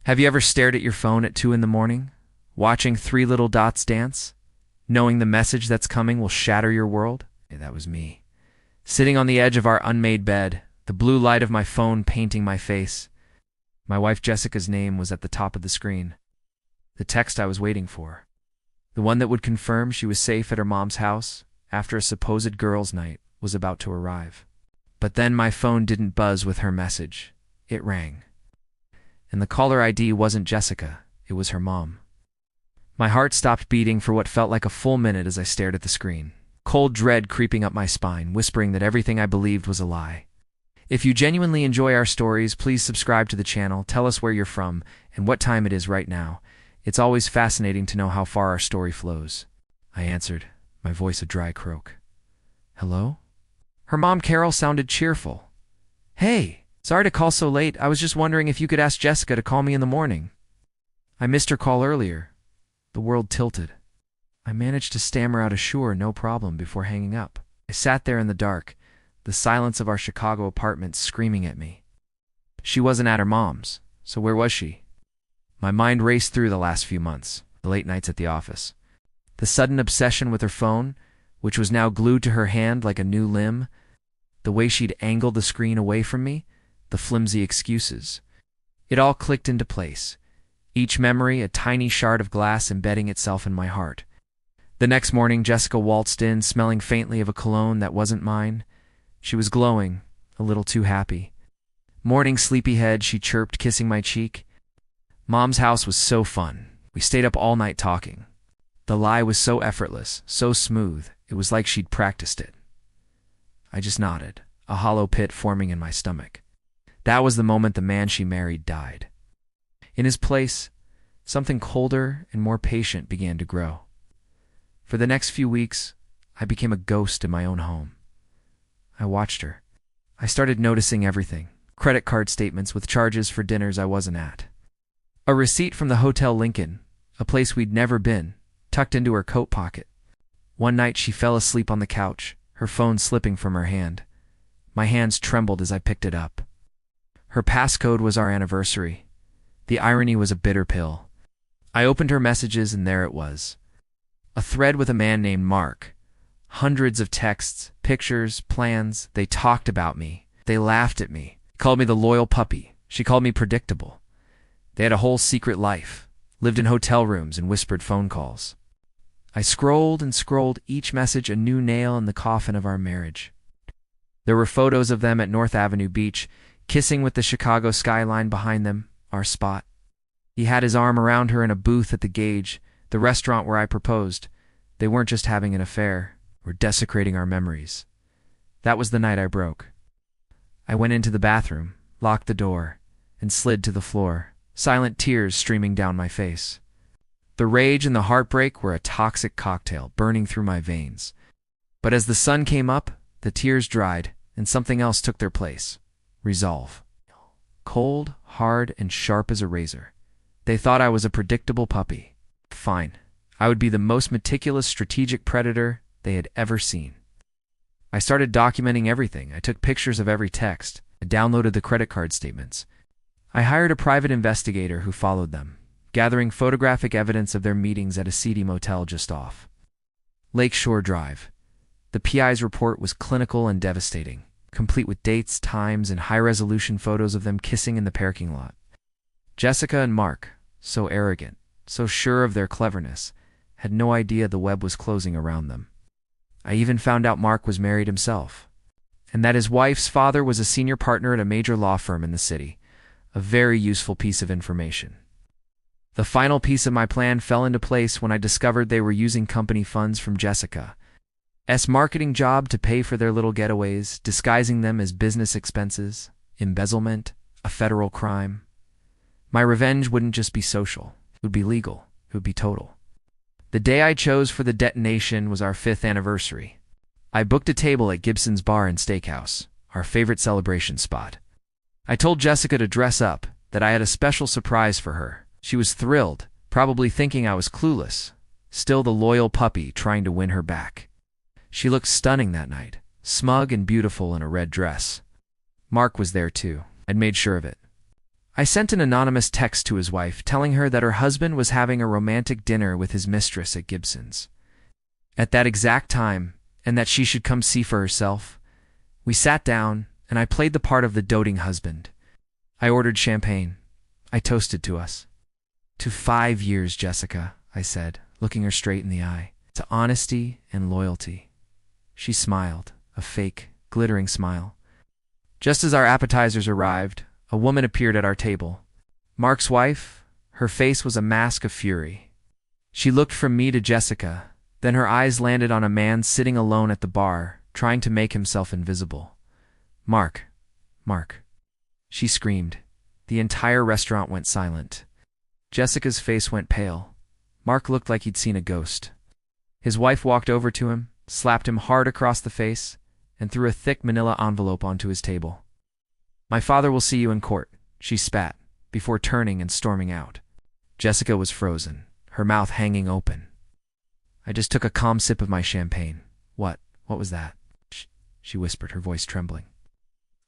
Have you ever stared at your phone at 2 in the morning, watching three little dots dance, knowing the message that's coming will shatter your world? Yeah, that was me. Sitting on the edge of our unmade bed, the blue light of my phone painting my face. My wife Jessica's name was at the top of the screen. The text I was waiting for. The one that would confirm she was safe at her mom's house after a supposed girls' night was about to arrive. But then my phone didn't buzz with her message. It rang. And the caller ID wasn't Jessica, it was her mom. My heart stopped beating for what felt like a full minute as I stared at the screen. Cold dread creeping up my spine, whispering that everything I believed was a lie. If you genuinely enjoy our stories, please subscribe to the channel, tell us where you're from, and what time it is right now. It's always fascinating to know how far our story flows. I answered, my voice a dry croak. Hello? Her mom, Carol, sounded cheerful. Hey, sorry to call so late. I was just wondering if you could ask Jessica to call me in the morning. I missed her call earlier. The world tilted. I managed to stammer out a sure, no problem before hanging up. I sat there in the dark, the silence of our Chicago apartment screaming at me. She wasn't at her mom's, so where was she? My mind raced through the last few months, the late nights at the office. The sudden obsession with her phone, which was now glued to her hand like a new limb, the way she'd angled the screen away from me, the flimsy excuses. It all clicked into place, each memory a tiny shard of glass embedding itself in my heart. The next morning, Jessica waltzed in, smelling faintly of a cologne that wasn't mine. She was glowing, a little too happy. Morning sleepyhead, she chirped, kissing my cheek. Mom's house was so fun. We stayed up all night talking. The lie was so effortless, so smooth, it was like she'd practiced it. I just nodded, a hollow pit forming in my stomach. That was the moment the man she married died. In his place, something colder and more patient began to grow. For the next few weeks, I became a ghost in my own home. I watched her. I started noticing everything. Credit card statements with charges for dinners I wasn't at. A receipt from the Hotel Lincoln, a place we'd never been, tucked into her coat pocket. One night she fell asleep on the couch, her phone slipping from her hand. My hands trembled as I picked it up. Her passcode was our anniversary. The irony was a bitter pill. I opened her messages and there it was. A thread with a man named Mark. Hundreds of texts, pictures, plans. They talked about me. They laughed at me. Called me the loyal puppy. She called me predictable. They had a whole secret life, lived in hotel rooms and whispered phone calls. I scrolled and scrolled, each message a new nail in the coffin of our marriage. There were photos of them at North Avenue Beach, kissing with the Chicago skyline behind them, our spot. He had his arm around her in a booth at the Gauge, the restaurant where I proposed. They weren't just having an affair, were desecrating our memories. That was the night I broke. I went into the bathroom, locked the door, and slid to the floor, silent tears streaming down my face. The rage and the heartbreak were a toxic cocktail burning through my veins. But as the sun came up, the tears dried, and something else took their place. Resolve. Cold, hard, and sharp as a razor. They thought I was a predictable puppy. Fine. I would be the most meticulous strategic predator they had ever seen. I started documenting everything. I took pictures of every text. I downloaded the credit card statements. I hired a private investigator who followed them, gathering photographic evidence of their meetings at a seedy motel just off Lakeshore Drive. The PI's report was clinical and devastating, complete with dates, times, and high-resolution photos of them kissing in the parking lot. Jessica and Mark, so arrogant, so sure of their cleverness, had no idea the web was closing around them. I even found out Mark was married himself, and that his wife's father was a senior partner at a major law firm in the city. A very useful piece of information. The final piece of my plan fell into place when I discovered they were using company funds from Jessica's marketing job to pay for their little getaways, disguising them as business expenses, embezzlement, a federal crime. My revenge wouldn't just be social. It would be legal. It would be total. The day I chose for the detonation was our 5th anniversary. I booked a table at Gibson's Bar and Steakhouse, our favorite celebration spot. I told Jessica to dress up, that I had a special surprise for her. She was thrilled, probably thinking I was clueless, still the loyal puppy trying to win her back. She looked stunning that night, smug and beautiful in a red dress. Mark was there too. I'd made sure of it. I sent an anonymous text to his wife telling her that her husband was having a romantic dinner with his mistress at Gibson's at that exact time, and that she should come see for herself. We sat down, and I played the part of the doting husband. I ordered champagne. I toasted to us. To 5 years, Jessica, I said, looking her straight in the eye. To honesty and loyalty. She smiled, a fake, glittering smile. Just as our appetizers arrived, a woman appeared at our table. Mark's wife. Her face was a mask of fury. She looked from me to Jessica, then her eyes landed on a man sitting alone at the bar, trying to make himself invisible. Mark. Mark. She screamed. The entire restaurant went silent. Jessica's face went pale. Mark looked like he'd seen a ghost. His wife walked over to him, slapped him hard across the face, and threw a thick manila envelope onto his table. My father will see you in court, she spat, before turning and storming out. Jessica was frozen, her mouth hanging open. I just took a calm sip of my champagne. What was that? She whispered, her voice trembling.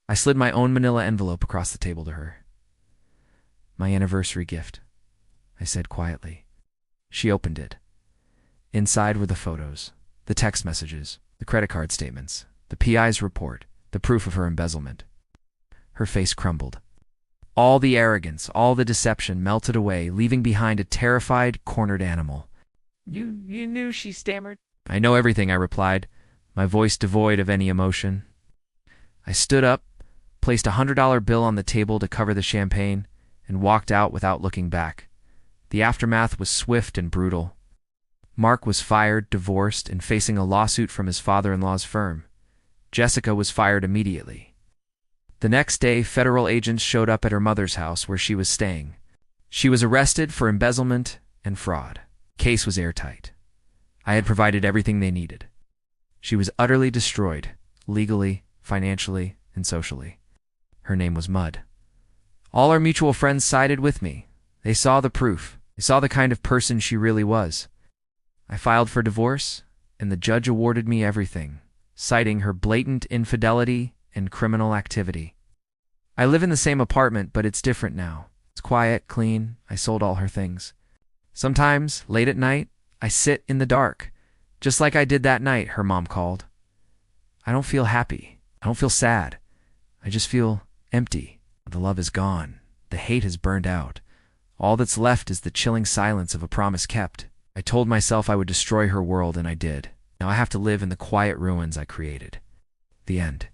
I slid my own manila envelope across the table to her. My anniversary gift, I said quietly. She opened it. Inside were the photos, the text messages, the credit card statements, the PI's report, the proof of her embezzlement. Her face crumbled. All the arrogance, all the deception melted away, leaving behind a terrified, cornered animal. You knew, she stammered. I know everything, I replied, my voice devoid of any emotion. I stood up, placed a $100 bill on the table to cover the champagne, and walked out without looking back. The aftermath was swift and brutal. Mark was fired, divorced, and facing a lawsuit from his father-in-law's firm. Jessica was fired immediately. The next day, federal agents showed up at her mother's house where she was staying. She was arrested for embezzlement and fraud. Case was airtight. I had provided everything they needed. She was utterly destroyed, legally, financially, and socially. Her name was Mud. All our mutual friends sided with me. They saw the proof. They saw the kind of person she really was. I filed for divorce, and the judge awarded me everything, citing her blatant infidelity and criminal activity. I live in the same apartment, but it's different now. It's quiet, clean. I sold all her things. Sometimes, late at night, I sit in the dark, just like I did that night, her mom called. I don't feel happy. I don't feel sad. I just feel empty. The love is gone. The hate has burned out. All that's left is the chilling silence of a promise kept. I told myself I would destroy her world, and I did. Now I have to live in the quiet ruins I created. The end.